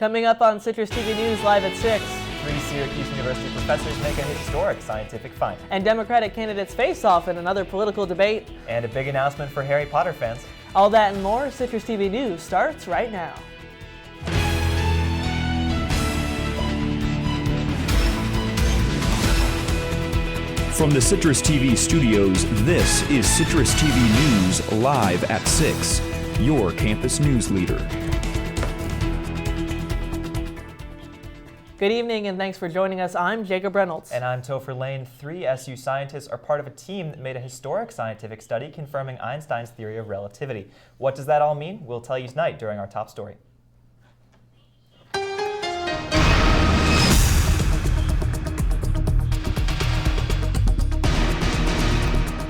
Coming up on Citrus TV News live at 6. 3 Syracuse University professors make a historic scientific find. And Democratic candidates face off in another political debate. And a big announcement for Harry Potter fans. All that and more, Citrus TV News starts right now. From the Citrus TV studios, this is Citrus TV News live at 6, your campus news leader. Good evening and thanks for joining us. I'm Jacob Reynolds. And I'm Topher Lane. 3 SU scientists are part of a team that made a historic scientific study confirming Einstein's theory of relativity. What does that all mean? We'll tell you tonight during our top story.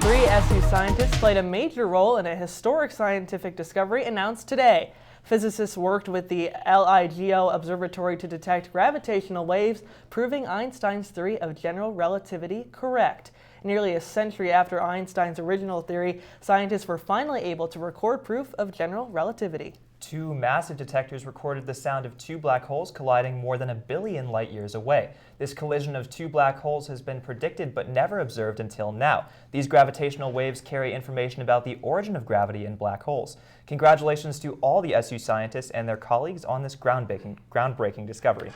Three SU scientists played a major role in a historic scientific discovery announced today. Physicists worked with the LIGO observatory to detect gravitational waves, proving Einstein's theory of general relativity correct. Nearly a century after Einstein's original theory, scientists were finally able to record proof of general relativity. 2 massive detectors recorded the sound of 2 black holes colliding more than 1 billion light years away. This collision of 2 black holes has been predicted but never observed until now. These gravitational waves carry information about the origin of gravity in black holes. Congratulations to all the SU scientists and their colleagues on this groundbreaking discovery.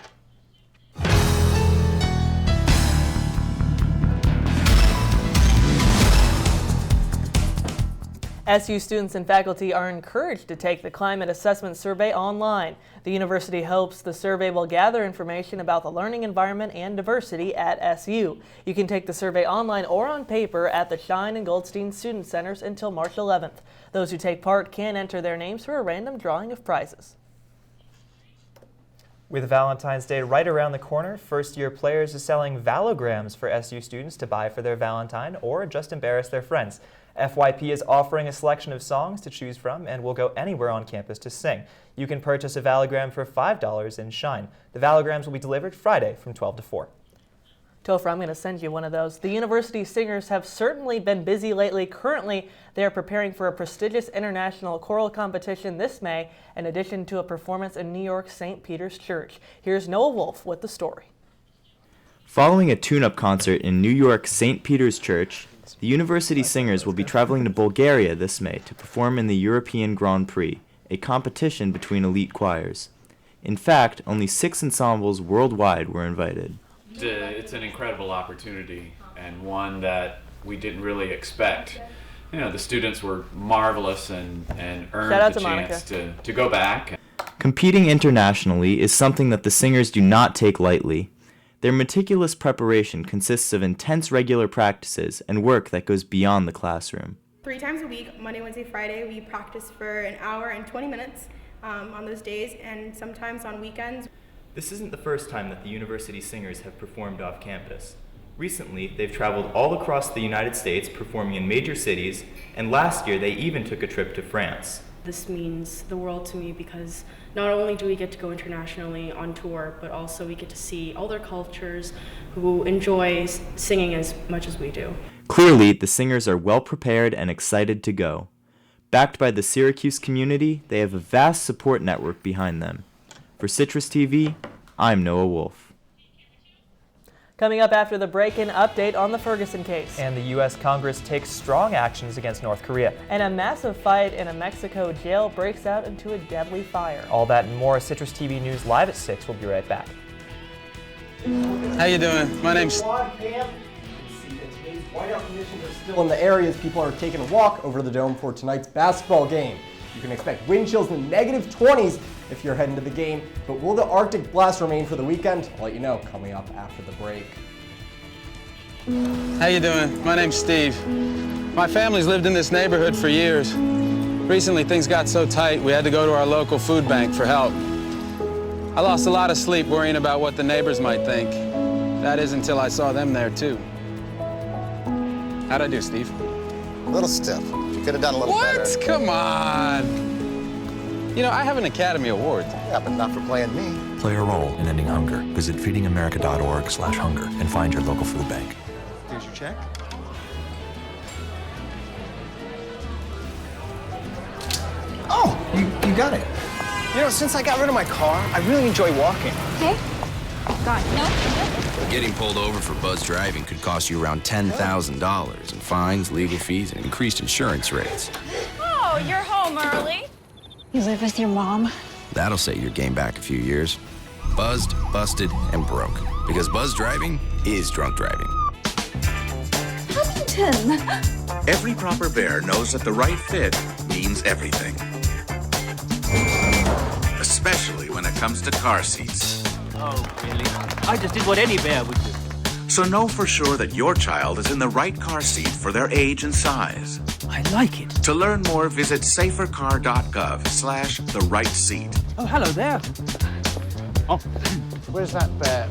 SU students and faculty are encouraged to take the climate assessment survey online. The university hopes the survey will gather information about the learning environment and diversity at SU. You can take the survey online or on paper at the Shine and Goldstein Student Centers until March 11th. Those who take part can enter their names for a random drawing of prizes. With Valentine's Day right around the corner, First Year Players is selling Valograms for SU students to buy for their Valentine or just embarrass their friends. FYP is offering a selection of songs to choose from and will go anywhere on campus to sing. You can purchase a Valogram for $5 in Shine. The Valograms will be delivered Friday from 12 to 4. Topher, I'm going to send you one of those. The university singers have certainly been busy lately. Currently, they are preparing for a prestigious international choral competition this May, in addition to a performance in New York's St. Peter's Church. Here's Noah Wolf with the story. Following a tune-up concert in New York's St. Peter's Church, the university singers will be traveling to Bulgaria this May to perform in the European Grand Prix, a competition between elite choirs. In fact, only 6 ensembles worldwide were invited. It's an incredible opportunity and one that we didn't really expect. You know, the students were marvelous and earned the chance to go back. Competing internationally is something that the singers do not take lightly. Their meticulous preparation consists of intense regular practices and work that goes beyond the classroom. 3 times a week, Monday, Wednesday, Friday, we practice for an hour and 20 minutes on those days, and sometimes on weekends. This isn't the first time that the university singers have performed off campus. Recently, they've traveled all across the United States performing in major cities, and last year they even took a trip to France. This means the world to me because not only do we get to go internationally on tour, but also we get to see other cultures who enjoy singing as much as we do. Clearly, the singers are well prepared and excited to go. Backed by the Syracuse community, they have a vast support network behind them. For Citrus TV, I'm Noah Wolf. Coming up after the break-in, update on the Ferguson case. And the U.S. Congress takes strong actions against North Korea. And a massive fight in a Mexico jail breaks out into a deadly fire. All that and more. Citrus TV News live at 6. We'll be right back. How you doing? My name's... Squad cam. You can see that today's whiteout conditions are still in the area as people are taking a walk over the dome for tonight's basketball game. You can expect wind chills in the -20s if you're heading to the game, but will the Arctic blast remain for the weekend? I'll let you know coming up after the break. How you doing? My name's Steve. My family's lived in this neighborhood for years. Recently things got so tight we had to go to our local food bank for help. I lost a lot of sleep worrying about what the neighbors might think. That is until I saw them there too. How'd I do, Steve? A little stiff. You could have done a little better. What? Come on. You know, I have an Academy Award. Yeah, but not for playing me. Play a role in ending hunger. Visit feedingamerica.org/hunger and find your local food bank. Here's your check. Oh, you got it. You know, since I got rid of my car, I really enjoy walking. Okay. God, no. Getting pulled over for buzz driving could cost you around $10,000 in fines, legal fees, and increased insurance rates. Oh, you're home early. You live with your mom? That'll set your game back a few years. Buzzed, busted, and broke. Because buzz driving is drunk driving. Huntington. Every proper bear knows that the right fit means everything. Especially when it comes to car seats. Oh, really? I just did what any bear would do. So know for sure that your child is in the right car seat for their age and size. I like it. To learn more, visit safercar.gov/the right seat. Oh, hello there. Oh, where's that bear?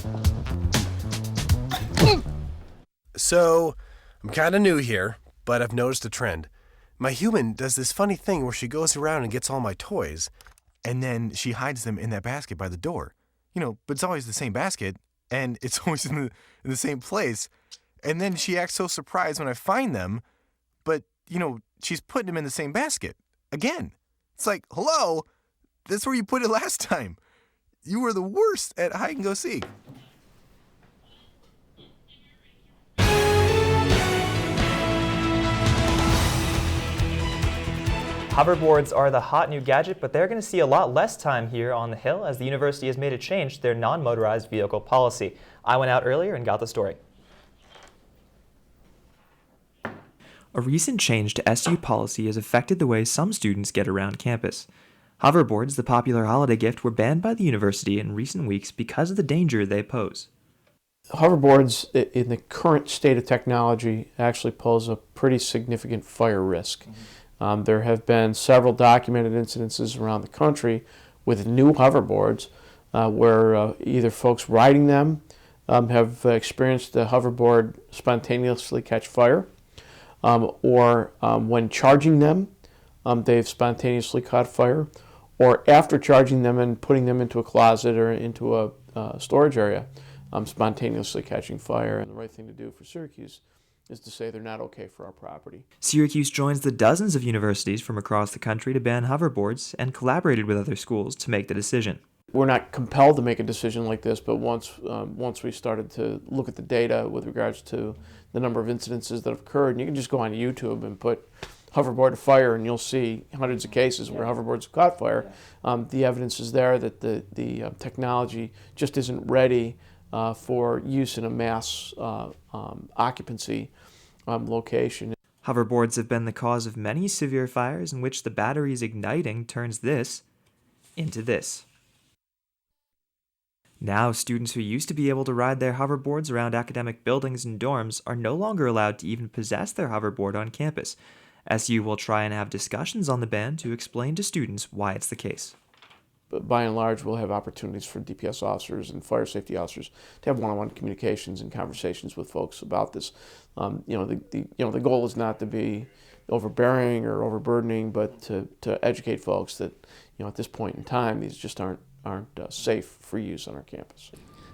So, I'm kind of new here, but I've noticed a trend. My human does this funny thing where she goes around and gets all my toys, and then she hides them in that basket by the door. You know, but it's always the same basket, and it's always in the same place. And then she acts so surprised when I find them, but, you know, she's putting them in the same basket. Again. It's like, hello, that's where you put it last time. You were the worst at hide and go seek. Hoverboards are the hot new gadget, but they're going to see a lot less time here on the Hill as the university has made a change to their non-motorized vehicle policy. I went out earlier and got the story. A recent change to SU policy has affected the way some students get around campus. Hoverboards, the popular holiday gift, were banned by the university in recent weeks because of the danger they pose. Hoverboards, in the current state of technology, actually pose a pretty significant fire risk. There have been several documented incidences around the country with new hoverboards where either folks riding them have experienced the hoverboard spontaneously catch fire, or when charging them, they've spontaneously caught fire, or after charging them and putting them into a closet or into a storage area, spontaneously catching fire. And the right thing to do for Syracuse is to say they're not okay for our property. Syracuse joins the dozens of universities from across the country to ban hoverboards and collaborated with other schools to make the decision. We're not compelled to make a decision like this, but once we started to look at the data with regards to the number of incidences that have occurred, and you can just go on YouTube and put hoverboard to fire and you'll see hundreds of cases where hoverboards have caught fire. The evidence is there that the technology just isn't ready for use in a mass occupancy location. Hoverboards have been the cause of many severe fires in which the batteries igniting turns this into this. Now, students who used to be able to ride their hoverboards around academic buildings and dorms are no longer allowed to even possess their hoverboard on campus. SU will try and have discussions on the ban to explain to students why it's the case. But by and large, we'll have opportunities for DPS officers and fire safety officers to have one-on-one communications and conversations with folks about this. The goal is not to be overbearing or overburdening, but to educate folks that at this point in time these just aren't safe for use on our campus.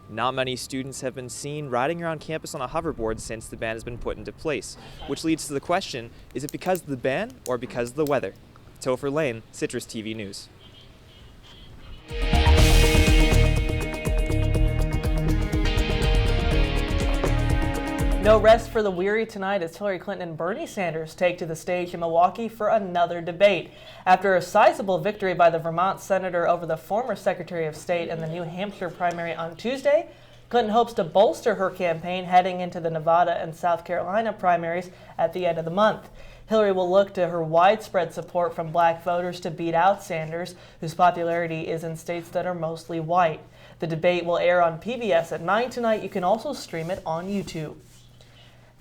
Not many students have been seen riding around campus on a hoverboard since the ban has been put into place, which leads to the question, is it because of the ban or because of the weather? Topher Lane, CitrusTV News. No rest for the weary tonight as Hillary Clinton and Bernie Sanders take to the stage in Milwaukee for another debate. After a sizable victory by the Vermont senator over the former Secretary of State in the New Hampshire primary on Tuesday, Clinton hopes to bolster her campaign heading into the Nevada and South Carolina primaries at the end of the month. Hillary will look to her widespread support from black voters to beat out Sanders, whose popularity is in states that are mostly white. The debate will air on PBS at 9 tonight. You can also stream it on YouTube.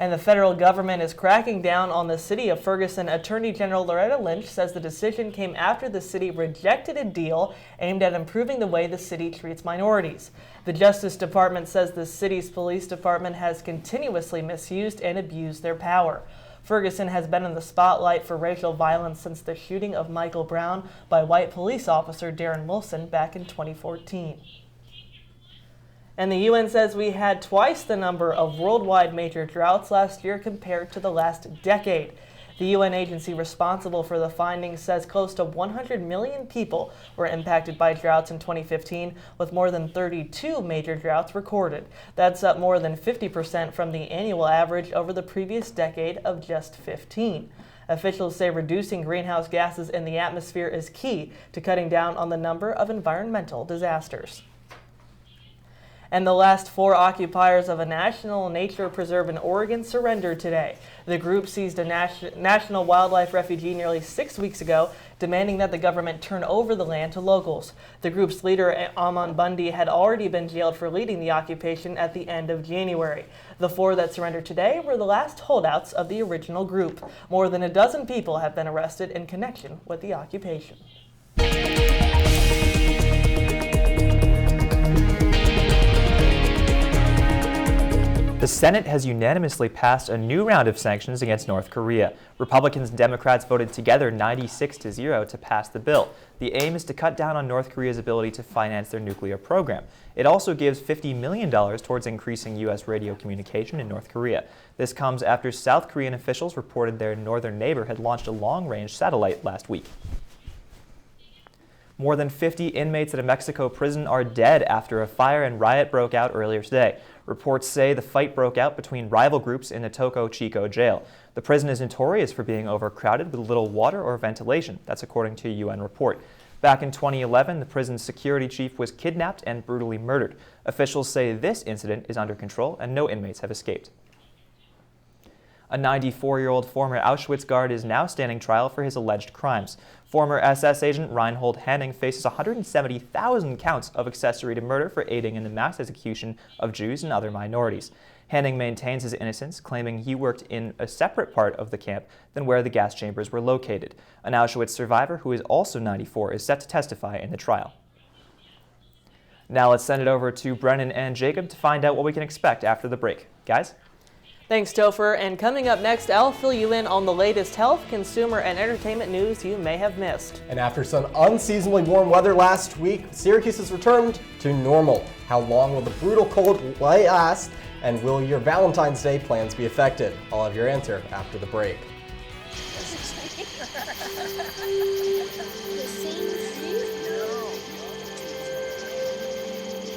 And the federal government is cracking down on the city of Ferguson. Attorney General Loretta Lynch says the decision came after the city rejected a deal aimed at improving the way the city treats minorities. The Justice Department says the city's police department has continuously misused and abused their power. Ferguson has been in the spotlight for racial violence since the shooting of Michael Brown by white police officer Darren Wilson back in 2014. And the UN says we had twice the number of worldwide major droughts last year compared to the last decade. The UN agency responsible for the findings says close to 100 million people were impacted by droughts in 2015, with more than 32 major droughts recorded. That's up more than 50% from the annual average over the previous decade of just 15. Officials say reducing greenhouse gases in the atmosphere is key to cutting down on the number of environmental disasters. And the last 4 occupiers of a national nature preserve in Oregon surrendered today. The group seized a national wildlife refugee nearly 6 weeks ago, demanding that the government turn over the land to locals. The group's leader, Amon Bundy, had already been jailed for leading the occupation at the end of January. The 4 that surrendered today were the last holdouts of the original group. More than a dozen people have been arrested in connection with the occupation. The Senate has unanimously passed a new round of sanctions against North Korea. Republicans and Democrats voted together 96-0 to pass the bill. The aim is to cut down on North Korea's ability to finance their nuclear program. It also gives $50 million towards increasing U.S. radio communication in North Korea. This comes after South Korean officials reported their northern neighbor had launched a long-range satellite last week. More than 50 inmates at a Mexico prison are dead after a fire and riot broke out earlier today. Reports say the fight broke out between rival groups in the Toco Chico jail. The prison is notorious for being overcrowded with little water or ventilation. That's according to a UN report. Back in 2011, the prison's security chief was kidnapped and brutally murdered. Officials say this incident is under control and no inmates have escaped. A 94-year-old former Auschwitz guard is now standing trial for his alleged crimes. Former SS agent Reinhold Henning faces 170,000 counts of accessory to murder for aiding in the mass execution of Jews and other minorities. Henning maintains his innocence, claiming he worked in a separate part of the camp than where the gas chambers were located. An Auschwitz survivor, who is also 94, is set to testify in the trial. Now let's send it over to Brennan and Jacob to find out what we can expect after the break. Guys? Thanks, Topher. And coming up next, I'll fill you in on the latest health, consumer, and entertainment news you may have missed. And after some unseasonably warm weather last week, Syracuse has returned to normal. How long will the brutal cold last, and will your Valentine's Day plans be affected? I'll have your answer after the break.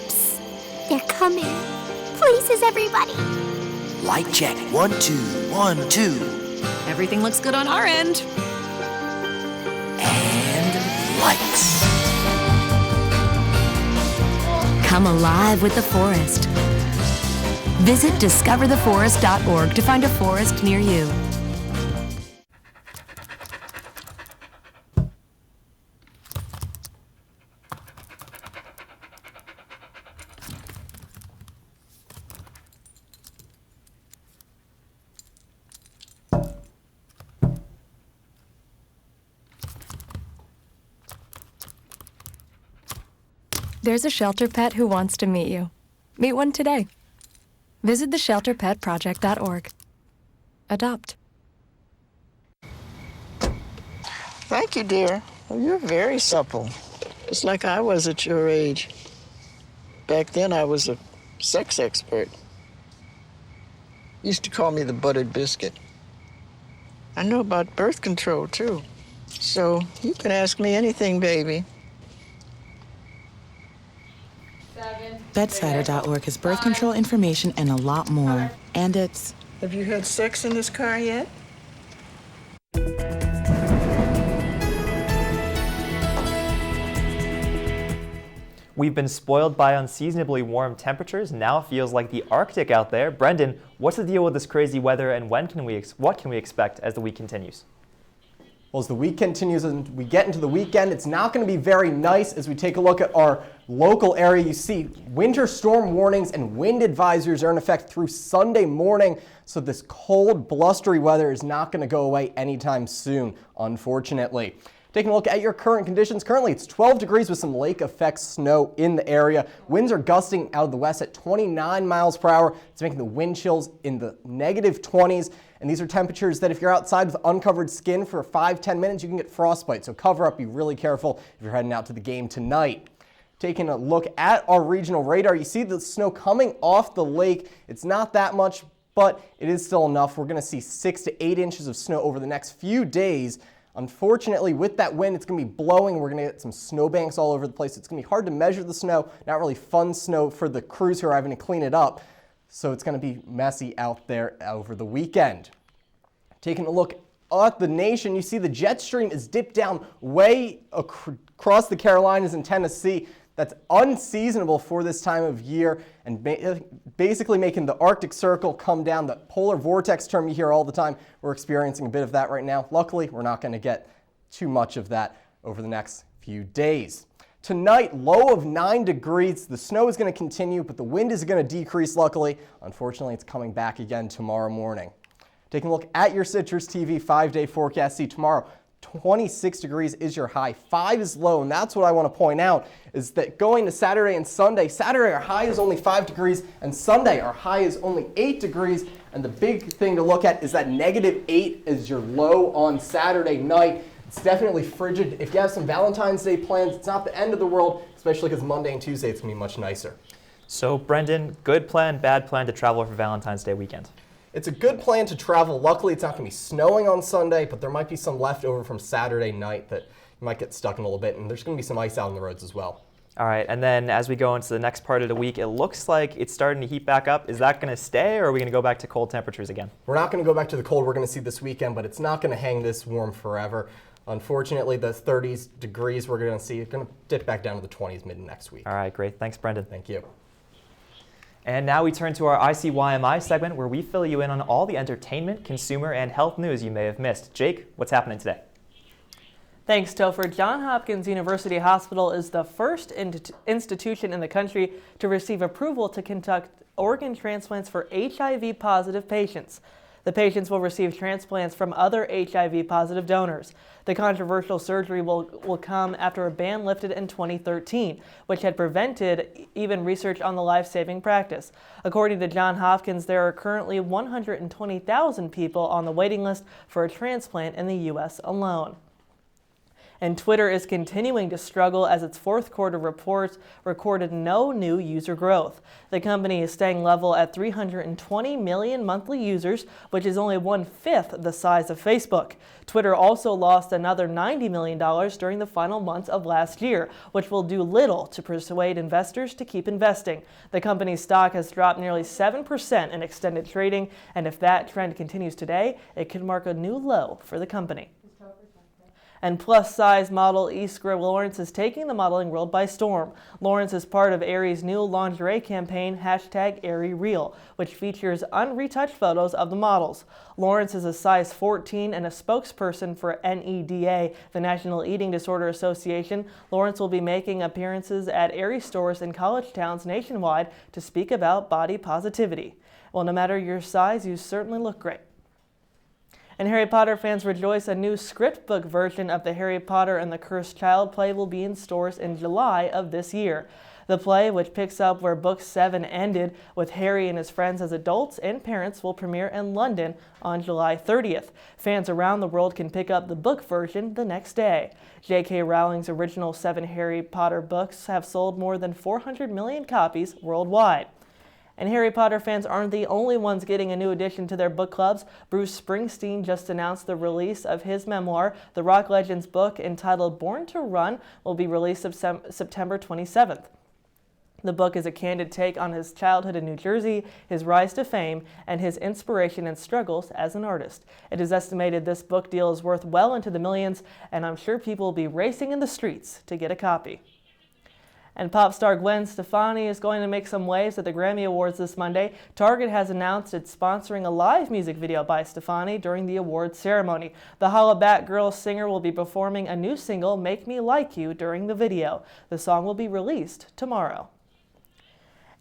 Psst, they're coming. Places, everybody. Light check. 1, 2, 1, 2. Everything looks good on our end. And lights. Come alive with the forest. Visit discovertheforest.org to find a forest near you. There's a shelter pet who wants to meet you. Meet one today. Visit theshelterpetproject.org. Adopt. Thank you, dear. Oh, you're very supple. Just like I was at your age. Back then, I was a sex expert. Used to call me the buttered biscuit. I know about birth control, too. So you can ask me anything, baby. Bedsider.org has birth control information and a lot more. And it's... Have you had sex in this car yet? We've been spoiled by unseasonably warm temperatures. Now it feels like the Arctic out there. Brendan, what's the deal with this crazy weather, and what can we expect as the week continues? Well, as the week continues and we get into the weekend, it's not going to be very nice. As we take a look at our local area, you see winter storm warnings and wind advisories are in effect through Sunday morning. So this cold, blustery weather is not going to go away anytime soon, unfortunately. Taking a look at your current conditions, currently it's 12 degrees with some lake effect snow in the area. Winds are gusting out of the west at 29 miles per hour. It's making the wind chills in the negative 20s. And these are temperatures that if you're outside with uncovered skin for 5-10 minutes, you can get frostbite. So cover up, be really careful if you're heading out to the game tonight. Taking a look at our regional radar, you see the snow coming off the lake. It's not that much, but it is still enough. We're going to see 6 to 8 inches of snow over the next few days. Unfortunately, with that wind, it's going to be blowing. We're going to get some snowbanks all over the place. It's going to be hard to measure the snow, not really fun snow for the crews who are having to clean it up. So it's going to be messy out there over the weekend. Taking a look at the nation, you see the jet stream is dipped down way across the Carolinas and Tennessee. That's unseasonable for this time of year and basically making the Arctic Circle come down. The polar vortex term you hear all the time, we're experiencing a bit of that right now. Luckily, we're not going to get too much of that over the next few days. Tonight, low of 9 degrees. The snow is going to continue, but the wind is going to decrease, luckily. Unfortunately, it's coming back again tomorrow morning. Taking a look at your Citrus TV 5-day forecast. See, tomorrow, 26 degrees is your high, 5 is low, and that's what I want to point out is that going to Saturday and Sunday, Saturday our high is only 5 degrees, and Sunday our high is only 8 degrees, and the big thing to look at is that -8 is your low on Saturday night. It's definitely frigid. If you have some Valentine's Day plans, it's not the end of the world, especially because Monday and Tuesday it's going to be much nicer. So, Brendan, good plan, bad plan to travel for Valentine's Day weekend? It's a good plan to travel. Luckily, it's not going to be snowing on Sunday, but there might be some left over from Saturday night that you might get stuck in a little bit, and there's going to be some ice out on the roads as well. All right, and then as we go into the next part of the week, it looks like it's starting to heat back up. Is that going to stay, or are we going to go back to cold temperatures again? We're not going to go back to the cold we're going to see this weekend, but it's not going to hang this warm forever. Unfortunately, the 30s degrees we're going to see are going to dip back down to the 20s mid next week. All right, great. Thanks, Brendan. Thank you. And now we turn to our ICYMI segment where we fill you in on all the entertainment, consumer, and health news you may have missed. Jake, what's happening today? Thanks, Topher. Johns Hopkins University Hospital is the first institution in the country to receive approval to conduct organ transplants for HIV-positive patients. The patients will receive transplants from other HIV-positive donors. The controversial surgery will come after a ban lifted in 2013, which had prevented even research on the life-saving practice. According to Johns Hopkins, there are currently 120,000 people on the waiting list for a transplant in the U.S. alone. And Twitter is continuing to struggle as its fourth quarter reports recorded no new user growth. The company is staying level at 320 million monthly users, which is only 1/5 the size of Facebook. Twitter also lost another $90 million during the final months of last year, which will do little to persuade investors to keep investing. The company's stock has dropped nearly 7% in extended trading, and if that trend continues today, it could mark a new low for the company. And plus-size model Iskra Lawrence is taking the modeling world by storm. Lawrence is part of Aerie's new lingerie campaign, #AerieReal, which features unretouched photos of the models. Lawrence is a size 14 and a spokesperson for NEDA, the National Eating Disorder Association. Lawrence will be making appearances at Aerie stores in college towns nationwide to speak about body positivity. Well, no matter your size, you certainly look great. And Harry Potter fans rejoice, a new script book version of the Harry Potter and the Cursed Child play will be in stores in July of this year. The play, which picks up where Book 7 ended with Harry and his friends as adults and parents, will premiere in London on July 30th. Fans around the world can pick up the book version the next day. J.K. Rowling's original 7 Harry Potter books have sold more than 400 million copies worldwide. And Harry Potter fans aren't the only ones getting a new addition to their book clubs. Bruce Springsteen just announced the release of his memoir. The rock legend's book, entitled Born to Run, will be released September 27th. The book is a candid take on his childhood in New Jersey, his rise to fame, and his inspiration and struggles as an artist. It is estimated this book deal is worth well into the millions, and I'm sure people will be racing in the streets to get a copy. And pop star Gwen Stefani is going to make some waves at the Grammy Awards this Monday. Target has announced it's sponsoring a live music video by Stefani during the awards ceremony. The Hollaback Girls singer will be performing a new single, Make Me Like You, during the video. The song will be released tomorrow.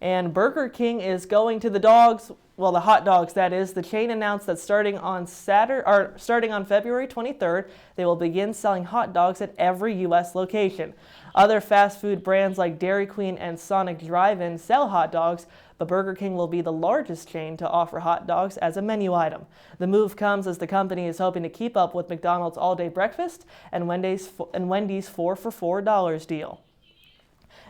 And Burger King is going to the dogs, well, the hot dogs, that is. The chain announced that starting on February 23rd, they will begin selling hot dogs at every U.S. location. Other fast food brands like Dairy Queen and Sonic Drive-In sell hot dogs, but Burger King will be the largest chain to offer hot dogs as a menu item. The move comes as the company is hoping to keep up with McDonald's all-day breakfast and Wendy's 4 for $4 deal.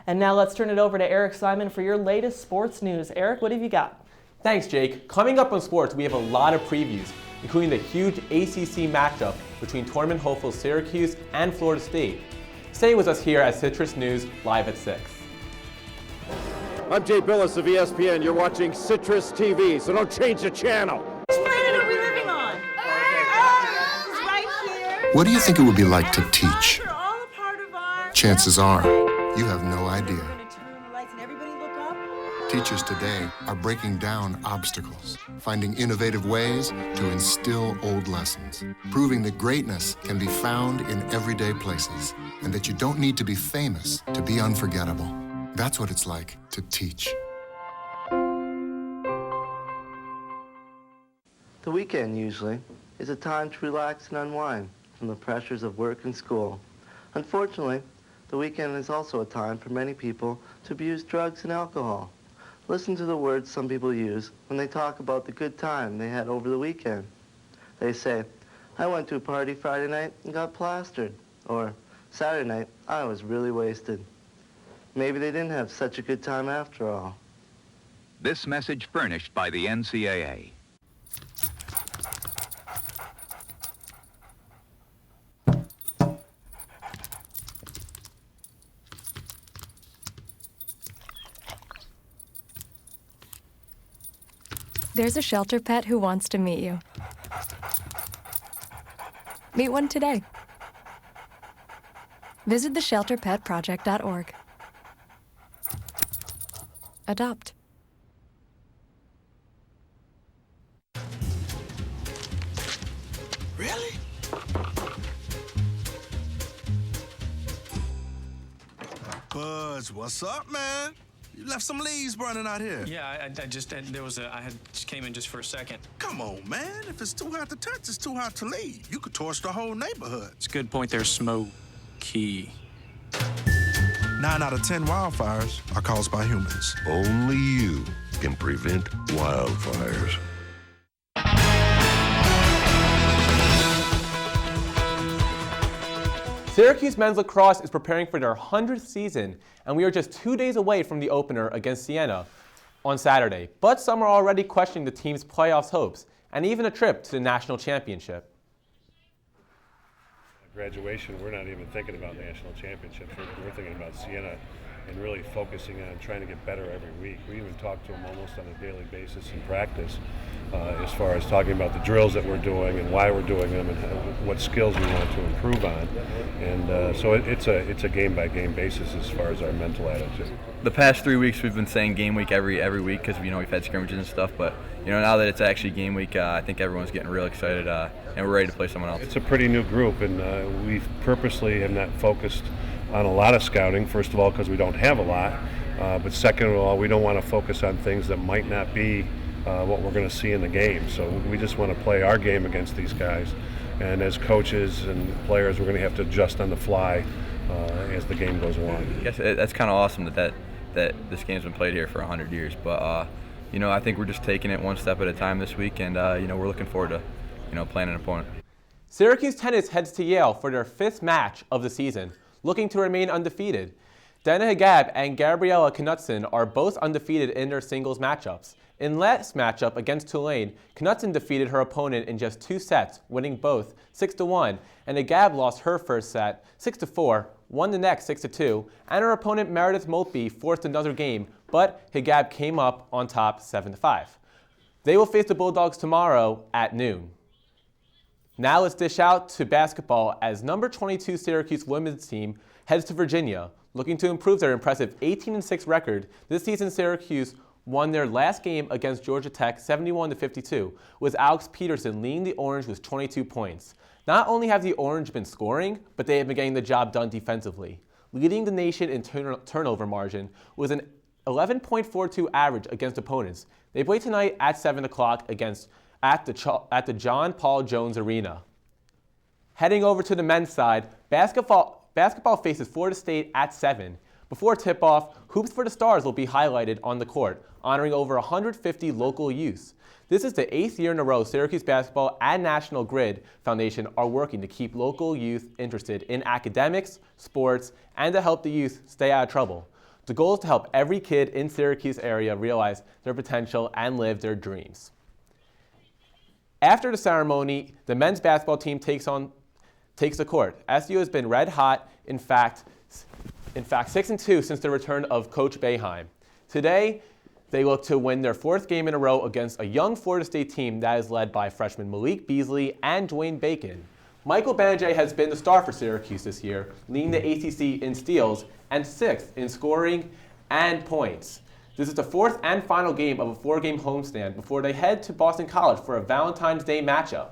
And now let's turn it over to Eric Simon for your latest sports news. Eric, what have you got? Thanks, Jake. Coming up on sports, we have a lot of previews, including the huge ACC matchup between tournament hopefuls Syracuse and Florida State. Stay with us here at Citrus News, live at 6. I'm Jay Billis of ESPN. You're watching Citrus TV, so don't change the channel. Which planet are we living on? It's right here. What do you think it would be like to teach? Chances are, you have no idea. Teachers today are breaking down obstacles, finding innovative ways to instill old lessons, proving that greatness can be found in everyday places, and that you don't need to be famous to be unforgettable. That's what it's like to teach. The weekend, usually, is a time to relax and unwind from the pressures of work and school. Unfortunately, the weekend is also a time for many people to abuse drugs and alcohol. Listen to the words some people use when they talk about the good time they had over the weekend. They say, I went to a party Friday night and got plastered. Or, Saturday night, I was really wasted. Maybe they didn't have such a good time after all. This message furnished by the NCAA. There's a shelter pet who wants to meet you. Meet one today. Visit theshelterpetproject.org. Adopt. Really? Buzz, what's up, man? You left some leaves burning out here. Yeah, I just came in just for a second. Come on, man. If it's too hot to touch, it's too hot to leave. You could torch the whole neighborhood. It's a good point there, Smokey. 9 out of 10 wildfires are caused by humans. Only you can prevent wildfires. Syracuse men's lacrosse is preparing for their 100th season, and we are just 2 days away from the opener against Siena on Saturday. But some are already questioning the team's playoffs hopes, and even a trip to the national championship. Graduation, we're not even thinking about national championships. We're thinking about Siena and really focusing on trying to get better every week. We even talk to them almost on a daily basis in practice as far as talking about the drills that we're doing and why we're doing them and what skills we want to improve on. And so it's a game-by-game basis as far as our mental attitude. The past 3 weeks we've been saying game week every week because we've had scrimmages and stuff, but now that it's actually game week, I think everyone's getting real excited and we're ready to play someone else. It's a pretty new group, and we purposely have not focused on a lot of scouting, first of all because we don't have a lot, but second of all we don't want to focus on things that might not be what we're going to see in the game. So we just want to play our game against these guys, and as coaches and players we're going to have to adjust on the fly as the game goes along. I guess that's kind of awesome that this game's been played here for 100 years, but I think we're just taking it one step at a time this week, and we're looking forward to playing an opponent. Syracuse tennis heads to Yale for their 5th match of the season, looking to remain undefeated. Dana Hagab and Gabriella Knutson are both undefeated in their singles matchups. In last matchup against Tulane, Knutson defeated her opponent in just 2 sets, winning both 6-1, and Hagab lost her first set 6-4, won the next 6-2, and her opponent Meredith Maltby forced another game, but Hagab came up on top 7-5. They will face the Bulldogs tomorrow at noon. Now let's dish out to basketball as number 22 Syracuse women's team heads to Virginia. Looking to improve their impressive 18-6 record, this season Syracuse won their last game against Georgia Tech 71-52, with Alex Peterson leading the Orange with 22 points. Not only have the Orange been scoring, but they have been getting the job done defensively, leading the nation in turnover margin with an 11.42 average against opponents. They play tonight at 7 o'clock at the John Paul Jones Arena. Heading over to the men's side, basketball faces Florida State at 7. Before tip-off, Hoops for the Stars will be highlighted on the court, honoring over 150 local youths. This is the 8th year in a row Syracuse Basketball and National Grid Foundation are working to keep local youth interested in academics, sports, and to help the youth stay out of trouble. The goal is to help every kid in Syracuse area realize their potential and live their dreams. After the ceremony, the men's basketball team takes the court. SU has been red hot, in fact 6-2 since the return of Coach Boeheim. Today, they look to win their 4th game in a row against a young Florida State team that is led by freshman Malik Beasley and Dwayne Bacon. Michael Banjay has been the star for Syracuse this year, leading the ACC in steals and 6th in scoring and points. This is the 4th and final game of a 4-game homestand before they head to Boston College for a Valentine's Day matchup.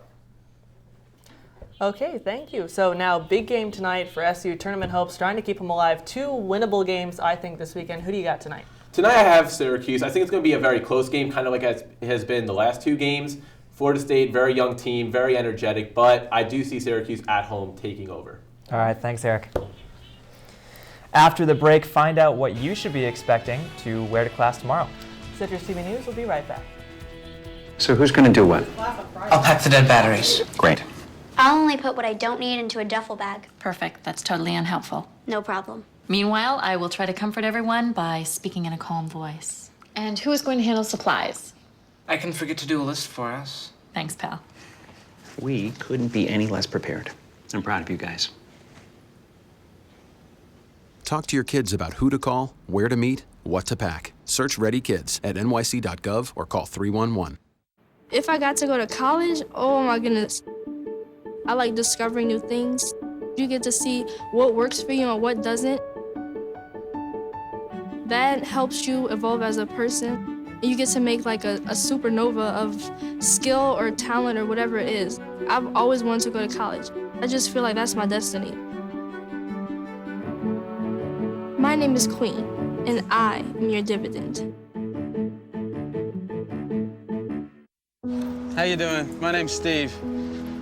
Okay, thank you. So now, big game tonight for SU tournament hopes, trying to keep them alive. 2 winnable games, I think, this weekend. Who do you got tonight? Tonight I have Syracuse. I think it's going to be a very close game, kind of like it has been the last 2 games. Florida State, very young team, very energetic, but I do see Syracuse at home taking over. All right, thanks, Eric. After the break, find out what you should be expecting to wear to class tomorrow. Citrus TV News will be right back. So who's going to do what? I'll pack the dead batteries. Great. I'll only put what I don't need into a duffel bag. Perfect. That's totally unhelpful. No problem. Meanwhile, I will try to comfort everyone by speaking in a calm voice. And who is going to handle supplies? I can forget to do a list for us. Thanks, pal. We couldn't be any less prepared. I'm proud of you guys. Talk to your kids about who to call, where to meet, what to pack. Search Ready Kids at nyc.gov or call 311. If I got to go to college, oh my goodness. I like discovering new things. You get to see what works for you and what doesn't. That helps you evolve as a person. You get to make like a supernova of skill or talent or whatever it is. I've always wanted to go to college. I just feel like that's my destiny. My name is Queen, and I am your dividend. How you doing? My name's Steve.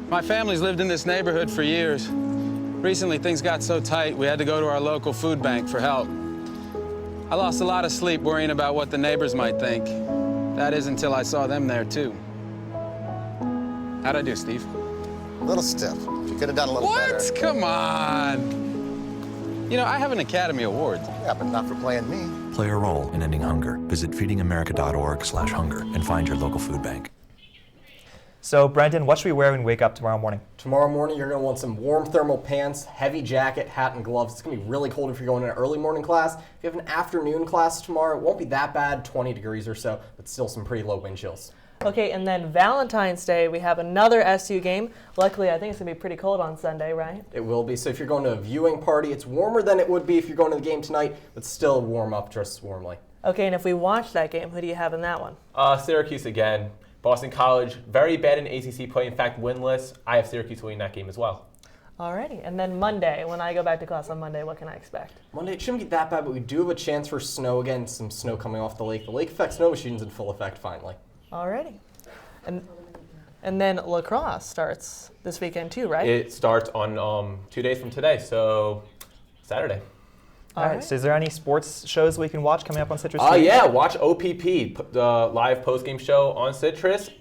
My family's lived in this neighborhood for years. Recently, things got so tight, we had to go to our local food bank for help. I lost a lot of sleep worrying about what the neighbors might think. That is until I saw them there, too. How'd I do, Steve? A little stiff. You could have done a little better. What? Come on. You know, I have an Academy Award. Yeah, but not for playing me. Play a role in ending hunger. Visit feedingamerica.org/hunger and find your local food bank. So, Brendan, what should we wear when we wake up tomorrow morning? Tomorrow morning, you're going to want some warm thermal pants, heavy jacket, hat, and gloves. It's going to be really cold if you're going to an early morning class. If you have an afternoon class tomorrow, it won't be that bad, 20 degrees or so, but still some pretty low wind chills. Okay, and then Valentine's Day, we have another SU game. Luckily, I think it's going to be pretty cold on Sunday, right? It will be. So if you're going to a viewing party, it's warmer than it would be if you're going to the game tonight, but still warm up just warmly. Okay, and if we watch that game, who do you have in that one? Syracuse again. Boston College, very bad in ACC play. In fact, winless. I have Syracuse winning that game as well. Alrighty, and then Monday, when I go back to class on Monday, what can I expect? Monday, it shouldn't be that bad, but we do have a chance for snow again, some snow coming off the lake. The lake effect snow machine's in full effect finally. Alrighty. And then lacrosse starts this weekend too, right? It starts on 2 days from today, so Saturday. All right. So is there any sports shows we can watch coming up on Citrus TV? Yeah, watch OPP, the live post-game show on Citrus.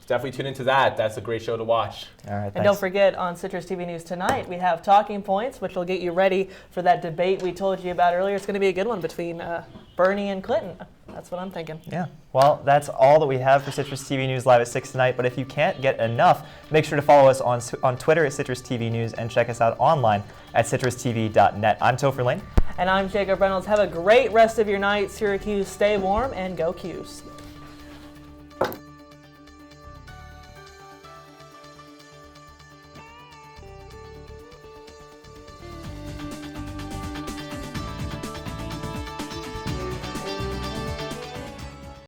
Definitely tune into that. That's a great show to watch. All right, and don't forget, on Citrus TV News tonight, we have Talking Points, which will get you ready for that debate we told you about earlier. It's going to be a good one between Bernie and Clinton. That's what I'm thinking. Yeah. Well, that's all that we have for Citrus TV News Live at 6 tonight. But if you can't get enough, make sure to follow us on Twitter at Citrus TV News and check us out online at citrustv.net. I'm Topher Lane. And I'm Jacob Reynolds. Have a great rest of your night. Syracuse, stay warm and go Qs.